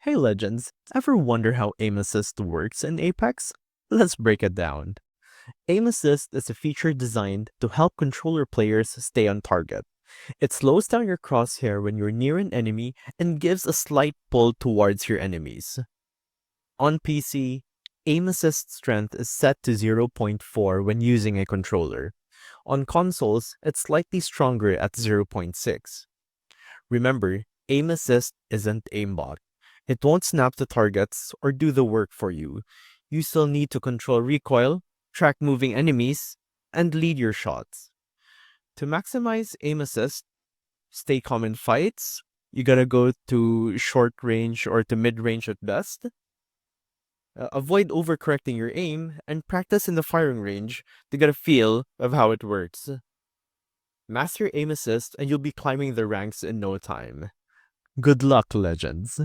Hey Legends, ever wonder how aim assist works in Apex? Let's break it down. Aim assist is a feature designed to help controller players stay on target. It slows down your crosshair when you're near an enemy and gives a slight pull towards your enemies. On PC, aim assist strength is set to zero point 0.4 when using a controller. On consoles, it's slightly stronger at zero point 0.6. Remember, aim assist isn't aimbot. It won't snap the targets or do the work for you. You still need to control recoil, track moving enemies, and lead your shots. To maximize aim assist, stay calm in fights. You gotta go to short range or to mid range at best. Avoid overcorrecting your aim and practice in the firing range to get a feel of how it works. Master aim assist and you'll be climbing the ranks in no time. Good luck, Legends.